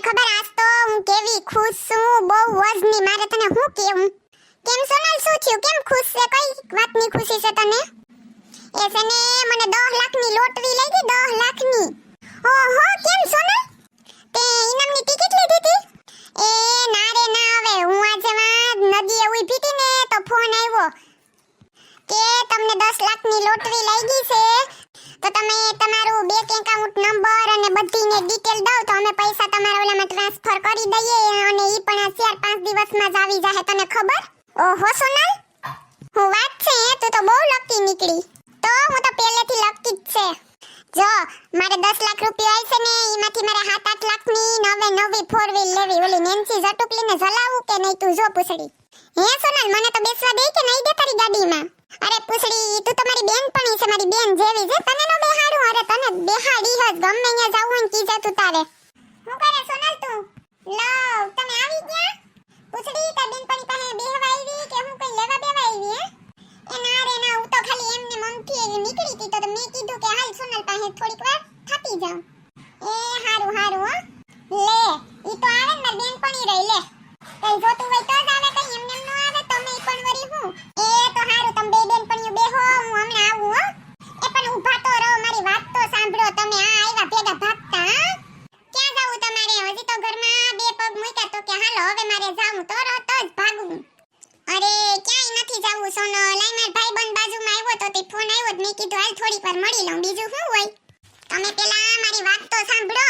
ખબર આજ તો હું કેવી ખુશ છું, બહુ વજની. મારે તને હું કેવું? કેમ સોનલ, શું થયું? કેમ ખુશ છે? કઈ વાતની ખુશી છે તને? એ છે ને મને 10 લાખની લોટરી લઈ ગઈ, 10 લાખની. ઓહો, કેમ સોનલ? તે ઇનામની ટિકિટ લીધી હતી? એ ના રે ના, હવે હું આજે નદીએ ઊભી હતી ને તો ફોન આવ્યો કે તમને 10 લાખની લોટરી લઈ ગઈ છે, તો તમે તમારું બેંક એકાઉન્ટ નંબર અને બધીને ડિટેલ દો તો અમે પૈસા તમારા ઓલામાં ટ્રાન્સફર કરી દઈએ, અને ઈ પણ આ 4-5 દિવસમાં જ આવી જાય. તને ખબર? ઓહો સોનલ, હું વાત છે, તું તો બહુ લકી નીકળી. તો હું તો પહેલેથી લકી જ છે. જો મારે 10 લાખ રૂપિયા આવી છે ને, એમાંથી મારે 7-8 લાખની નવી 4 વ્હીલ લેવી. ઓલી નેન્સી જટુકલીને જલાવું કે નહીં તું જો પૂછડી? હે સોનલ, મને તો બેસવા દે કે નહીં દે તારી ગાડીમાં? અરે પૂછડી, તું તો મારી બેનપણી છે, મારી બેન જેવી છે. તને નો બેહાડું? અરે તને બેહાડી જ, ગમે અહીંયા જાવું હોય ને કીજે તું તારે. હું કરે સોનલ તું? લવ, તમે આવી ગયા? પૂછડી, તાર બેનપણી પાસે બેહવા આવી કે હું કઈ લેવા બેવા આવી? હે એ ના રે ના, હું તો ખાલી એમને મમથી નીકળી હતી તો મેં કીધું કે હાલ સોનલ પાસે થોડીક વાર થાપી જાઉં. એ હારું હારું હો. લે, ઈ તો આવે ને મારી બેનપણી રહી. લે, કઈ જોતું હોય તો જ આવે, કઈ એમને નો આવે. તમે પણ વરી હું એ તો હારું, તમે બે બેનપણીઓ બેહો, હું હમણાં આવું હો. એ પણ ઊભા તો રહો, મારી વાત તો સાંભળો. તમે આ આવ્યા ભેગા ભાગતા? હા, ક્યાં જાવું તમારે? હજી તો ઘરમાં બે પગ મૂક્યા તો કે હાલો હવે મારે જાવું, તો રહ તો જ ભાગું. અરે ક્યાંય નથી જાવું સોનલ, લાઈ માર ભાઈબંધ બાજુમાં આવ્યો તો તે ફોન આવ્યો, મેં કીધું હાલ થોડીક વાર મળી લઉં, બીજું શું હોય. તમે પેલા મારી વાત તો સાંભળો.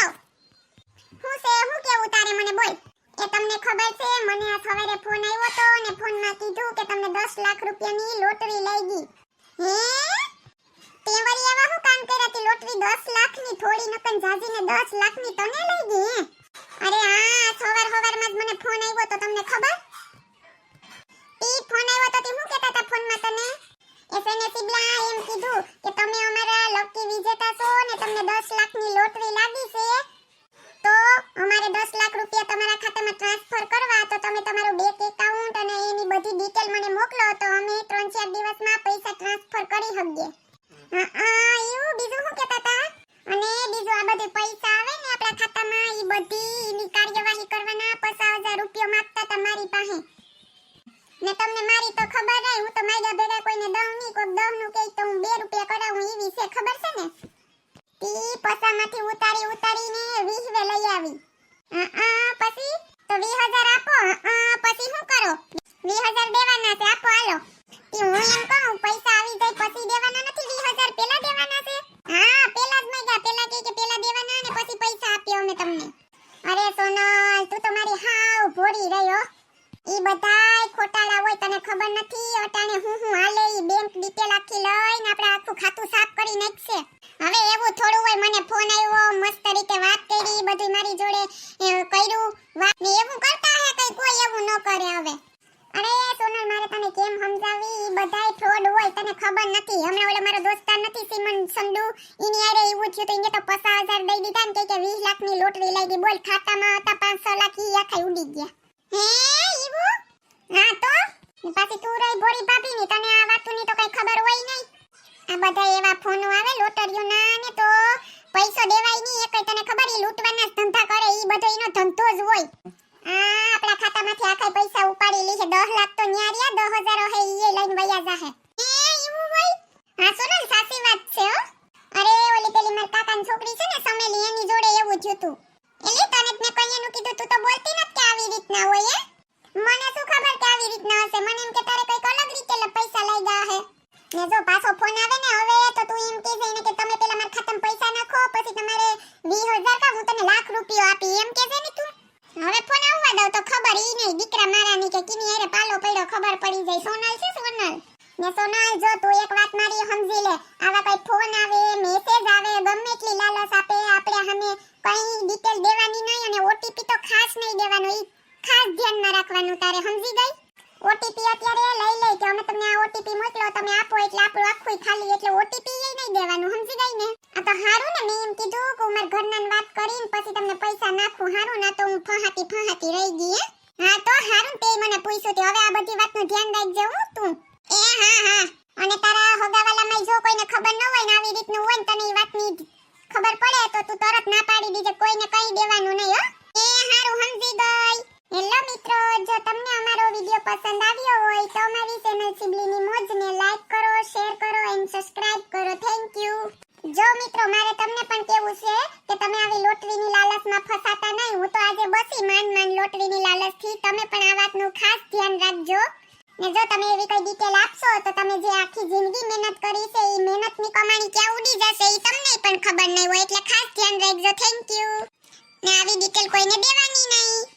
હું છે, હું કેવું તારે મને બોલ. એ તમને ખબર છે, મને આ સવારે ફોન આવ્યો તો ને ફોનમાં કીધું કે તમને 10 લાખ રૂપિયાની લોટરી લઈ ગઈ. હે, તે વળી એવા હું કામ કર્યા હતી? લોટરી 10 લાખની થોડી નકન જાજીને 10 લાખની તને લઈ ગઈ હે? અરે આ સવારમાં જ મને ફોન આવ્યો તો, તમને ખબર? ઈ ફોન આવ્યો તો તે હું કહેતા હતા ફોનમાં તને? એસએનએ સિબલા એમ કીધું કે તમે અમારા લકી વિજેતા છો ને તમને 10 લાખની લોટરી લાગી છે, તો અમારે 10 લાખ રૂપિયા તમારા ખાતામાં ટ્રાન્સફર કરવા, તો તમે તમારું બેંક એકાઉન્ટ અને એની બધી ડિટેલ મને મોકલો તો અમે 3-4 દિવસમાં પૈસા ટ્રાન્સફર કરી શકીએ. એવું બીજું શું કહેતા હતા? અને બીજું આ બધું પૈસા આવે ને આપણા ખાતામાં, ઈ બધી એની કાર્યવાહી કરવાના 50,000 રૂપિયા માંગતા હતા મારી પાસે. ને તમને મારી તો ખબર રહી, હું તો મારા ભેગા કોઈને દઉં નહીં, કોઈ 10 નું કહે તો હું 2 રૂપિયા કરાવું, એવી છે ખબર છે ને? તી પસામાંથી ઉતારીને 20 લઈ આવી. પછી તો 20,000 આપો. પછી શું કરો? 20,000 દેવાના છે, આપો હાલો. તી હું એમ કહું પૈસા આવી જાય પછી દેવાના નથી, 20,000 પેલા દેવાના છે. હા, પેલા જ માંગ્યા, પેલા કે પેલા દેવાના ને પછી પૈસા આપ્યો અમે તમને. અરે સોનલ, તું તો મારી હાવ ભોળી રહ્યો. ઈ બધાય ખોટાળા હોય, તને ખબર નથી અટાણે હું હાલે. ઈ બેંક ડિટેલ આખી લઈને આપણે આખું ખાતું સાફ કરી નાખશે. હવે એવું થોડું હોય, મને ફોન આવ્યો, મસ્ત રીતે વાત કરી, બધું મારી જોડે કર્યું વાત ને એવું કરતા હે, કઈ કોઈ એવું ન કરે હવે. અરે સોનલ, મારે તને કેમ સમજાવી? ઈ બધાય ફ્રોડ હોય, તને ખબર નથી. હમણાં ઓલો મારો દોસ્તાર નથી સિમન સંડુ, ઈની આરે એવું થયું તો ઈને તો 50,000 દઈ દીધા ને કે 20 લાખની લોટરી લાગી. બોલ, ખાતામાં હતા 500 લાખ, ઈ આખા ઉડી ગયા. હે ઈવું? હા તો પાછી તું રહી ભોળી ભાભી ની, તને આ વાતની તો કઈ ખબર હોય નહીં. આ બધા એવા ફોનો આવે લોટરીઓ ના ને તો પૈસો દેવાય નહીં. એક તને ખબર, ઈ લૂંટવાના ધંધા કરે, ઈ બધો એનો ધંધો જ હોય. આપણા ખાતામાંથી આખા પૈસા ઉપાડી લે છે. 10 લાખ તો ન્યા રહ્યા, 10,000 હે ઈ લઈને વયા જાહે. એ એવું હોય? હા સોનલ, સાચી વાત છે હો. અરે ઓલી પેલી માર કાકાની છોકરી છે ને સમેલી, એની જોડે એવું જ હતું. એલી તને જ મેં કઈ એનું કીધું, તું તો બોલતી નથી કે આવી રીતના હોય. મને શું ખબર કે આવી રીતના હશે? મને એમ કે તારે કઈક અલગ રીતે પૈસા લઈ ગયા હે. ને જો પાછો ફોન આવે ને હવે તો તું એમ કહેજે ને કે તમે પેલા મારા ખાતામાં પૈસા નાખો, પછી તમારે 20,000 કા હું તને લાખ રૂપિયા આપી, એમ કહેજે ને તું. હવે ફોન આવવા દઉં તો ખબર ઈ નહીં દીકરા મારાની કે કિની હારે પાલો પડ્યો ખબર પડી જાય. સોનલ છે સોનલ. ને સોનલ, જો તું એક વાત મારી સમજી લે, આવા કઈ ફોન આવે, મેસેજ આવે, ગમે એટલી લાલચ આપે, આપણે સામે કઈ ડિટેલ દેવાની નહીં, અને ઓટીપી તો ખાસ નહીં દેવાનો. ઈ ખાસ ધ્યાનમાં રાખવાનું તારે, સમજી ગઈ? ઓટીપી અત્યારે લઈ લે કે અમે તમને આ ઓટીપી મોકલો, તમે આપો એટલે આપણું આખું ખાલી, એટલે ઓટીપી એ નહીં દેવાનું, સમજી ગઈ ને? આ તો હારું ને, મેં એમ કીધું કે ઉમર ઘરનાન વાત કરીને પછી તમને પૈસા નાખું. હારું ના તો હું ફહાતી રહી ગઈ. હા તો હારું, તે મને પૂછ્યું તે. હવે આ બધી વાતનું ધ્યાન રાખજે હું તું. એ હા. અને તારા હોગાવાલામાં જો કોઈને ખબર ન હોય ને આવી રીતનું હોય ને તને એ વાતની ખબર પડે તો તું તરત ના પાડી દીજે, કોઈને કઈ દેવાનું નહીં હો. એ હેલો મિત્રો, જો તમને અમારો વિડિયો પસંદ આવ્યો હોય તો અમારી ચેનલ સિબલીની મોજને લાઈક કરો, શેર કરો એન્ડ સબસ્ક્રાઇબ કરો. Thank you. જો મિત્રો, મારે તમને પણ કહેવું છે કે તમે આવી લોટરીની લાલચમાં ફસાતા નહીં. હું તો આજે બસી માંડ લોટરીની લાલચથી. તમે પણ આ વાતનું ખાસ ધ્યાન રાખજો. ને જો તમે એવી કોઈ ડિટેલ આપશો તો તમે જે આખી જિંદગી મહેનત કરી છે એ મહેનતની કમાણી ક્યાં ઉડી જશે એ તમને પણ ખબર નહીં હોય. એટલે ખાસ ધ્યાન રાખજો. Thank you. ને આવી ડિટેલ કોઈને દેવાની નહીં.